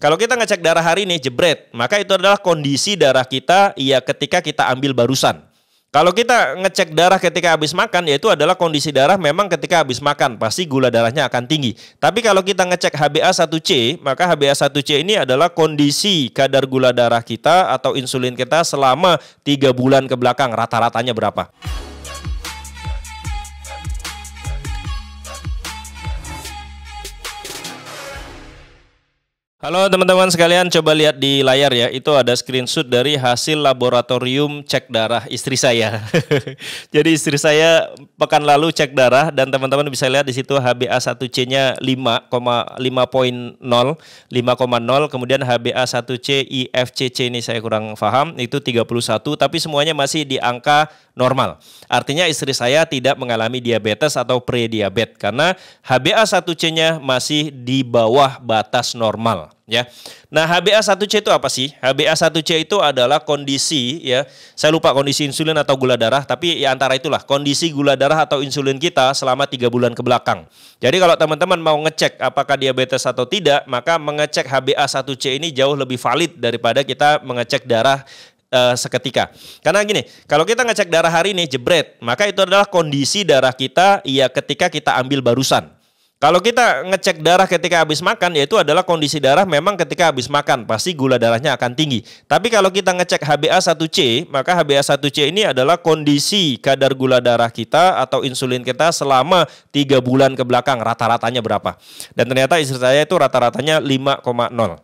kalau kita ngecek darah hari ini jebret, maka itu adalah kondisi darah kita ya ketika kita ambil barusan. Kalau kita ngecek darah ketika habis makan, yaitu adalah kondisi darah memang ketika habis makan, pasti gula darahnya akan tinggi. Tapi kalau kita ngecek HbA1c, maka HbA1c ini adalah kondisi kadar gula darah kita atau insulin kita selama 3 bulan ke belakang, rata-ratanya berapa. Halo teman-teman sekalian, coba lihat di layar ya, itu ada screenshot dari hasil laboratorium cek darah istri saya. Jadi istri saya pekan lalu cek darah dan teman-teman bisa lihat di situ HbA1c-nya 5,0, kemudian HbA1c IFCC ini saya kurang paham, itu 31, tapi semuanya masih di angka normal. Artinya istri saya tidak mengalami diabetes atau pre-diabetes karena HbA1c-nya masih di bawah batas normal. Ya, nah HbA1c itu apa sih? HbA1c itu adalah kondisi ya, saya lupa kondisi insulin atau gula darah, tapi ya antara itulah kondisi gula darah atau insulin kita selama 3 bulan ke belakang. Jadi kalau teman-teman mau ngecek apakah diabetes atau tidak, maka mengecek HbA1c ini jauh lebih valid daripada kita mengecek darah seketika. Karena gini, kalau kita ngecek darah hari ini jebret, maka itu adalah kondisi darah kita ya ketika kita ambil barusan. Kalau kita ngecek darah ketika habis makan, yaitu adalah kondisi darah memang ketika habis makan, pasti gula darahnya akan tinggi. Tapi kalau kita ngecek HbA1c, maka HbA1c ini adalah kondisi kadar gula darah kita atau insulin kita selama 3 bulan ke belakang, rata-ratanya berapa. Dan ternyata istri saya itu rata-ratanya 5,0.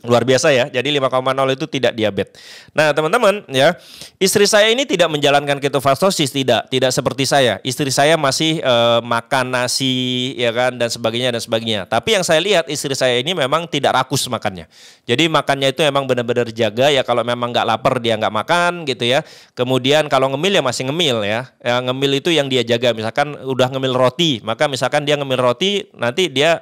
Luar biasa ya, jadi 5,0 itu tidak diabetes. Nah teman-teman ya, istri saya ini tidak menjalankan ketofastosis, tidak seperti saya. Istri saya masih makan nasi ya kan dan sebagainya. Tapi yang saya lihat istri saya ini memang tidak rakus makannya. Jadi makannya itu memang benar-benar jaga ya, kalau memang nggak lapar dia nggak makan gitu ya. Kemudian kalau ngemil ya masih ngemil ya. Ngemil itu yang dia jaga, misalkan udah ngemil roti, maka misalkan dia ngemil roti nanti dia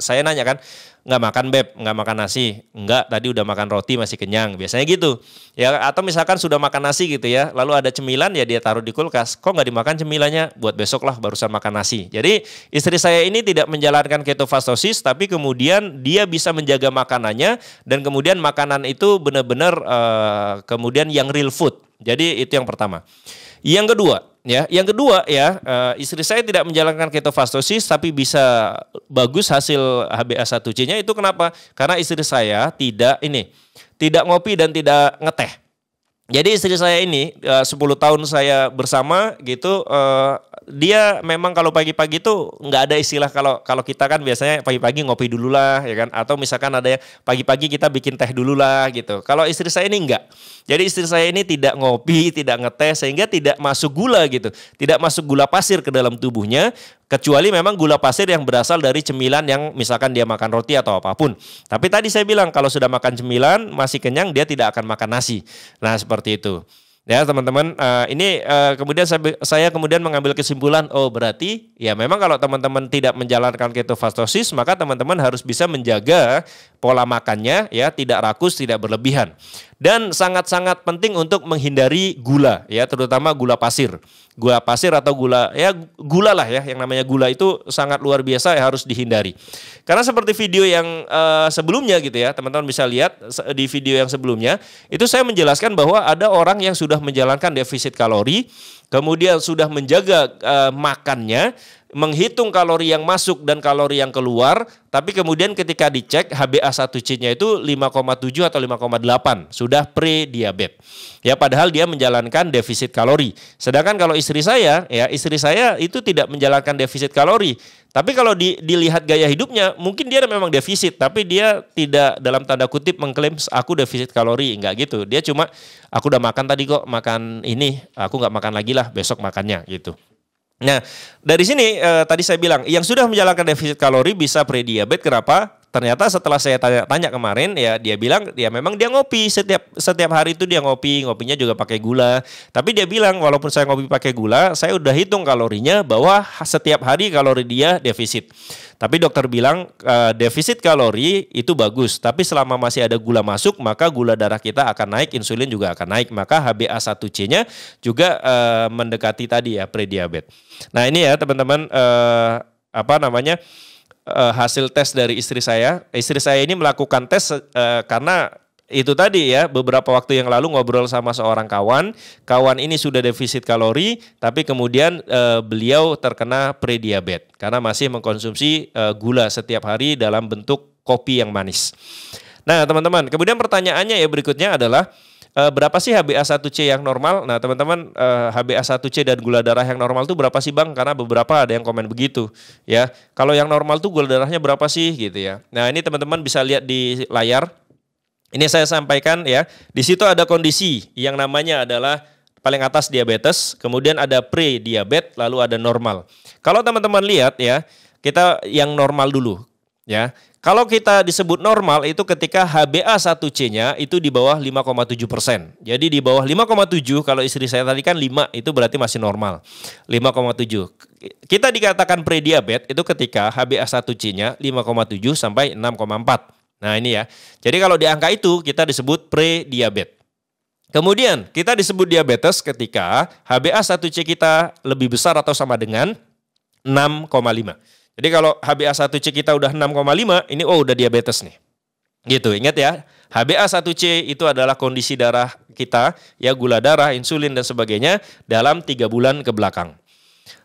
saya nanya kan, nggak makan beb, nggak makan nasi, nggak, tadi udah makan roti masih kenyang, biasanya gitu ya. Atau misalkan sudah makan nasi gitu ya, lalu ada cemilan ya dia taruh di kulkas, kok nggak dimakan cemilannya, buat besok lah barusan makan nasi. Jadi istri saya ini tidak menjalankan ketofastosis, tapi kemudian dia bisa menjaga makanannya dan kemudian makanan itu benar-benar kemudian yang real food. Jadi itu yang pertama. Yang kedua ya, istri saya tidak menjalankan ketofastosis tapi bisa bagus hasil HbA1c-nya. Itu kenapa? Karena istri saya tidak ngopi dan tidak ngeteh. Jadi istri saya ini 10 tahun saya bersama gitu, dia memang kalau pagi-pagi tuh nggak ada istilah kalau kita kan biasanya pagi-pagi ngopi dulu lah ya kan, atau misalkan ada yang pagi-pagi kita bikin teh dulu lah gitu. Kalau istri saya ini enggak. Jadi istri saya ini tidak ngopi, tidak ngeteh, sehingga tidak masuk gula gitu, tidak masuk gula pasir ke dalam tubuhnya. Kecuali memang gula pasir yang berasal dari cemilan yang misalkan dia makan roti atau apapun. Tapi tadi saya bilang kalau sudah makan cemilan masih kenyang, dia tidak akan makan nasi. Nah seperti itu. Ya teman-teman, kemudian saya kemudian mengambil kesimpulan, oh berarti ya memang kalau teman-teman tidak menjalankan ketofastosis, maka teman-teman harus bisa menjaga pola makannya ya, tidak rakus, tidak berlebihan. Dan sangat-sangat penting untuk menghindari gula ya, terutama gula pasir. Gula pasir atau gula lah ya, yang namanya gula itu sangat luar biasa ya, harus dihindari. Karena seperti video yang sebelumnya gitu ya, teman-teman bisa lihat di video yang sebelumnya, itu saya menjelaskan bahwa ada orang yang sudah menjalankan defisit kalori, kemudian sudah menjaga makannya, menghitung kalori yang masuk dan kalori yang keluar, tapi kemudian ketika dicek HbA1c-nya itu 5,7 atau 5,8, sudah pre-diabetes. Ya padahal dia menjalankan defisit kalori. Sedangkan kalau istri saya itu tidak menjalankan defisit kalori. Tapi kalau dilihat gaya hidupnya, mungkin dia memang defisit, tapi dia tidak dalam tanda kutip mengklaim aku defisit kalori, enggak gitu. Dia cuma aku udah makan tadi kok, makan ini, aku nggak makan lagi lah besok makannya gitu. Nah, dari sini tadi saya bilang yang sudah menjalankan defisit kalori bisa pre-diabetes. Kenapa? Ternyata setelah saya tanya kemarin ya, dia bilang ya memang dia ngopi setiap hari itu dia ngopinya juga pakai gula. Tapi dia bilang walaupun saya ngopi pakai gula, saya udah hitung kalorinya bahwa setiap hari kalori dia defisit. Tapi dokter bilang defisit kalori itu bagus, tapi selama masih ada gula masuk maka gula darah kita akan naik, insulin juga akan naik, maka HbA1c-nya juga mendekati tadi ya pre-diabetes. Nah ini ya teman-teman hasil tes dari istri saya. Istri saya ini melakukan tes karena itu tadi ya, beberapa waktu yang lalu ngobrol sama seorang kawan. Kawan ini sudah defisit kalori, tapi kemudian beliau terkena prediabetes karena masih mengkonsumsi gula setiap hari dalam bentuk kopi yang manis. Nah teman-teman, kemudian pertanyaannya ya berikutnya adalah berapa sih HbA1c yang normal? Nah teman-teman, HbA1c dan gula darah yang normal itu berapa sih Bang? Karena beberapa ada yang komen begitu ya. Kalau yang normal tuh gula darahnya berapa sih gitu ya. Nah ini teman-teman bisa lihat di layar. Ini saya sampaikan ya, di situ ada kondisi yang namanya adalah paling atas diabetes, kemudian ada pre-diabetes, lalu ada normal. Kalau teman-teman lihat ya, kita yang normal dulu ya. Kalau kita disebut normal itu ketika HbA1c-nya itu di bawah 5,7%. Jadi di bawah 5,7, kalau istri saya tadi kan 5, itu berarti masih normal. 5,7. Kita dikatakan pre-diabetes itu ketika HbA1c-nya 5,7 sampai 6,4. Nah ini ya, jadi kalau di angka itu kita disebut pre-diabetes. Kemudian kita disebut diabetes ketika HbA1c kita lebih besar atau sama dengan 6,5. Jadi kalau HbA1c kita udah 6,5, ini udah diabetes nih. Gitu, ingat ya, HbA1c itu adalah kondisi darah kita, ya gula darah, insulin dan sebagainya dalam 3 bulan ke belakang.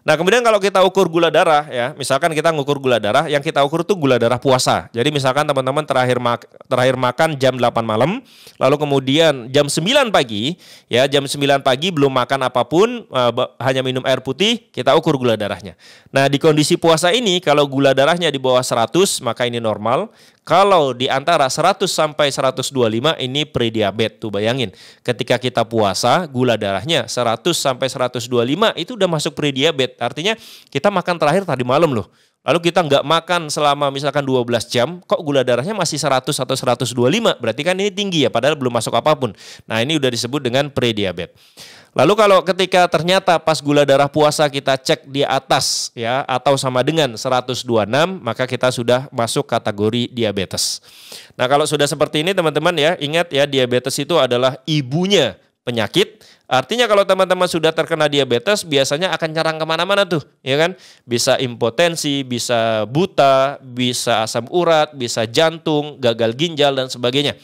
Nah kemudian kalau kita ukur gula darah ya, misalkan kita ngukur gula darah, yang kita ukur tuh gula darah puasa. Jadi misalkan teman-teman terakhir makan jam 8 malam, lalu kemudian jam 9 pagi, ya jam 9 pagi belum makan apapun, hanya minum air putih, kita ukur gula darahnya. Nah di kondisi puasa ini, kalau gula darahnya di bawah 100, maka ini normal. Kalau di antara 100 sampai 125 ini prediabetes. Tuh bayangin, ketika kita puasa gula darahnya 100 sampai 125 itu udah masuk prediabetes. Artinya kita makan terakhir tadi malam loh. Lalu kita nggak makan selama misalkan 12 jam, kok gula darahnya masih 100 atau 125? Berarti kan ini tinggi ya, padahal belum masuk apapun. Nah ini udah disebut dengan prediabetes. Lalu kalau ketika ternyata pas gula darah puasa kita cek di atas ya atau sama dengan 126, maka kita sudah masuk kategori diabetes. Nah kalau sudah seperti ini teman-teman ya, ingat ya diabetes itu adalah ibunya penyakit. Artinya kalau teman-teman sudah terkena diabetes biasanya akan nyerang kemana-mana tuh, ya kan? Bisa impotensi, bisa buta, bisa asam urat, bisa jantung, gagal ginjal dan sebagainya.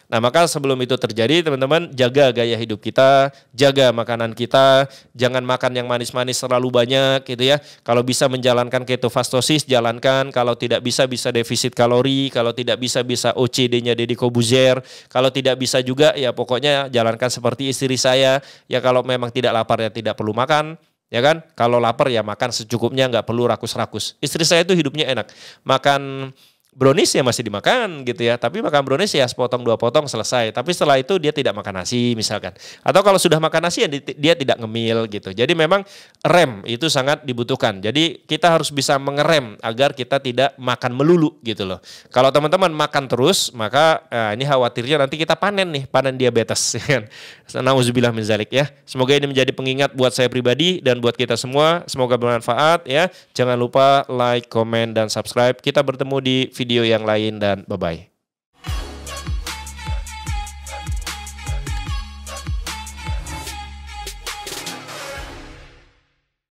Nah maka sebelum itu terjadi teman-teman jaga gaya hidup kita, jaga makanan kita, jangan makan yang manis-manis terlalu banyak gitu ya. Kalau bisa menjalankan ketofastosis jalankan, kalau tidak bisa defisit kalori, kalau tidak bisa OCD-nya Deddy Corbuzier, kalau tidak bisa juga ya pokoknya jalankan seperti istri saya, ya kalau memang tidak lapar ya tidak perlu makan. Ya kan, kalau lapar ya makan secukupnya, nggak perlu rakus-rakus. Istri saya itu hidupnya enak, makan brownies ya masih dimakan gitu ya, tapi makan brownies ya sepotong 2 potong selesai. Tapi setelah itu dia tidak makan nasi misalkan. Atau kalau sudah makan nasi ya dia tidak ngemil gitu. Jadi memang rem itu sangat dibutuhkan. Jadi kita harus bisa mengerem agar kita tidak makan melulu gitu loh. Kalau teman-teman makan terus maka ini khawatirnya nanti kita panen diabetes. Nauzubillah min zalik ya. Semoga ini menjadi pengingat buat saya pribadi dan buat kita semua. Semoga bermanfaat ya. Jangan lupa like, komen dan subscribe. Kita bertemu di video yang lain dan bye-bye.